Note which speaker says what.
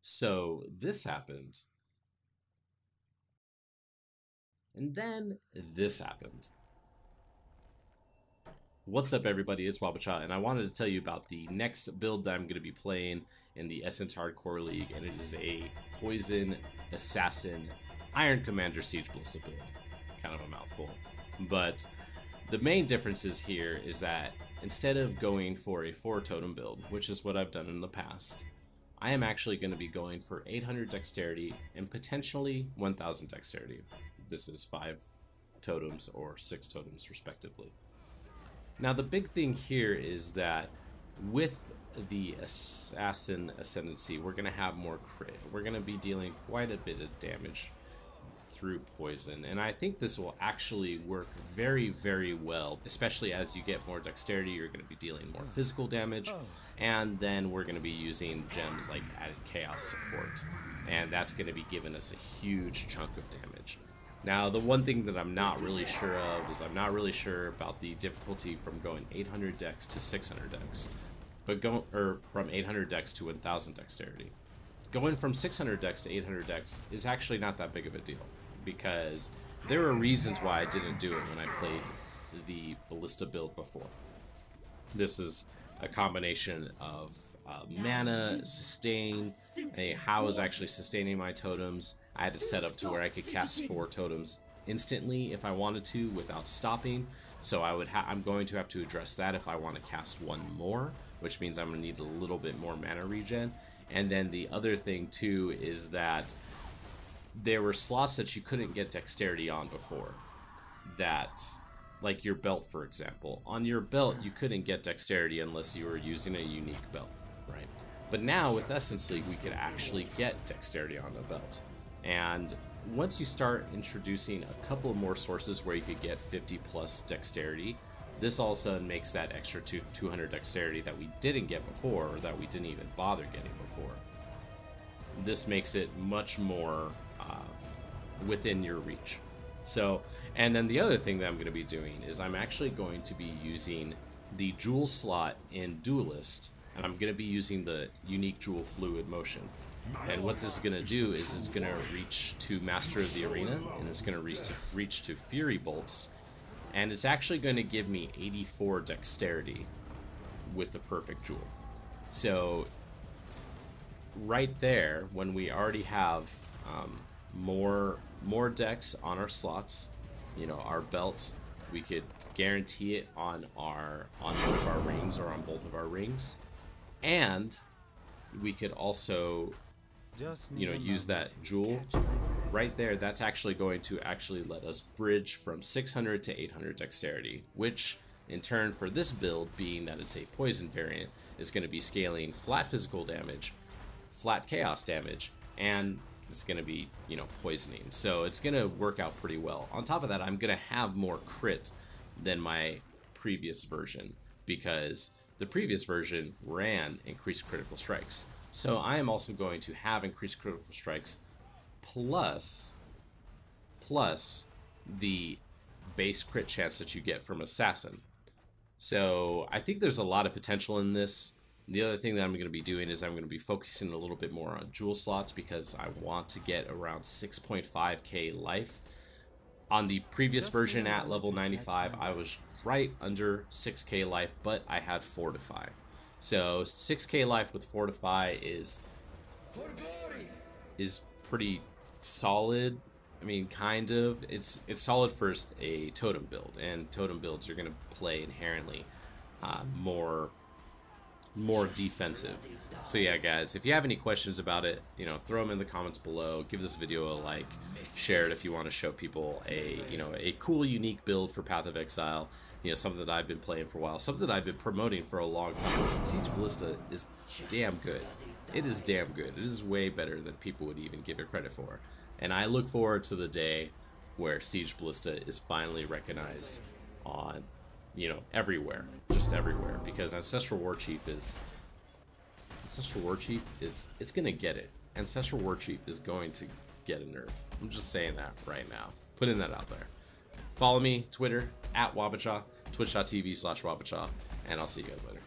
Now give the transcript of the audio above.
Speaker 1: So this happened. And then this happened. What's up, everybody? It's waba, and I wanted to tell you about the next build that I'm going to be playing in the Essence Hardcore League, and it is a Poison Assassin Iron Commander Siege Ballista build. Kind of a mouthful. But the main differences here is that instead of going for a 4 totem build, which is what I've done in the past, I am actually going to be going for 800 dexterity and potentially 1000 dexterity. This is 5 totems or 6 totems respectively. Now the big thing here is that with the Assassin Ascendancy, we're going to have more crit. We're going to be dealing quite a bit of damage through poison, and I think this will actually work very, very well, especially as you get more dexterity. You're going to be dealing more physical damage, and then we're going to be using gems like added chaos support, and that's going to be giving us a huge chunk of damage. Now, the one thing that I'm not really sure of is I'm not really sure about the difficulty from going 800 dex to 600 dex, but from 800 dex to 1000 dexterity. Going from 600 dex to 800 dex is actually not that big of a deal, because there are reasons why I didn't do it when I played the Ballista build before. This is a combination of mana, sustain, how I was actually sustaining my totems. I had to set up to where I could cast 4 totems instantly if I wanted to without stopping. So I'm going to have to address that if I want to cast 1 more, which means I'm going to need a little bit more mana regen. And then the other thing too is that there were slots that you couldn't get dexterity on before. That, like your belt, for example. On your belt, you couldn't get dexterity unless you were using a unique belt, right? But now with Essence League, we could actually get dexterity on a belt. And once you start introducing a couple more sources where you could get 50 plus dexterity, this all of a sudden makes that extra 200 dexterity that we didn't get before, or that we didn't even bother getting before. This makes it much more within your reach. So, and then the other thing that I'm going to be doing is I'm actually going to be using the jewel slot in Duelist, and I'm going to be using the unique jewel fluid motion. And what this is going to do is it's going to reach to Master of the Arena, and it's going to reach to Fury Bolts, and it's actually going to give me 84 dexterity with the perfect jewel. So right there, when we already have more dex on our slots, you know, our belt, we could guarantee it on one of our rings or on both of our rings, and we could also, you know, use that jewel right there. That's actually going to let us bridge from 600 to 800 dexterity, which in turn for this build, being that it's a poison variant, is going to be scaling flat physical damage, flat chaos damage, and it's going to be, you know, poisoning. So it's going to work out pretty well. On top of that, I'm going to have more crit than my previous version, because the previous version ran increased critical strikes. So I am also going to have increased critical strikes plus the base crit chance that you get from Assassin. So I think there's a lot of potential in this. The other thing that I'm going to be doing is I'm going to be focusing a little bit more on jewel slots, because I want to get around 6.5k life. On the previous version at level 95, I was right under 6k life, but I had Fortify. So 6k life with Fortify is pretty solid. I mean, kind of. It's solid for a totem build, and totem builds are going to play inherently more defensive. So yeah, guys, if you have any questions about it, you know, throw them in the comments below. Give this video a like, share it if you want to show people a cool, unique build for Path of Exile. You know, something that I've been playing for a while, something that I've been promoting for a long time. Siege Ballista is damn good. It is damn good. It is way better than people would even give it credit for. And I look forward to the day where Siege Ballista is finally recognized on, you know, everywhere, just everywhere, because Ancestral Warchief is it's gonna get it. Ancestral Warchief is going to get a nerf. I'm just saying that right now, putting that out there. Follow me Twitter @waba, twitch.tv/waba, and I'll see you guys later.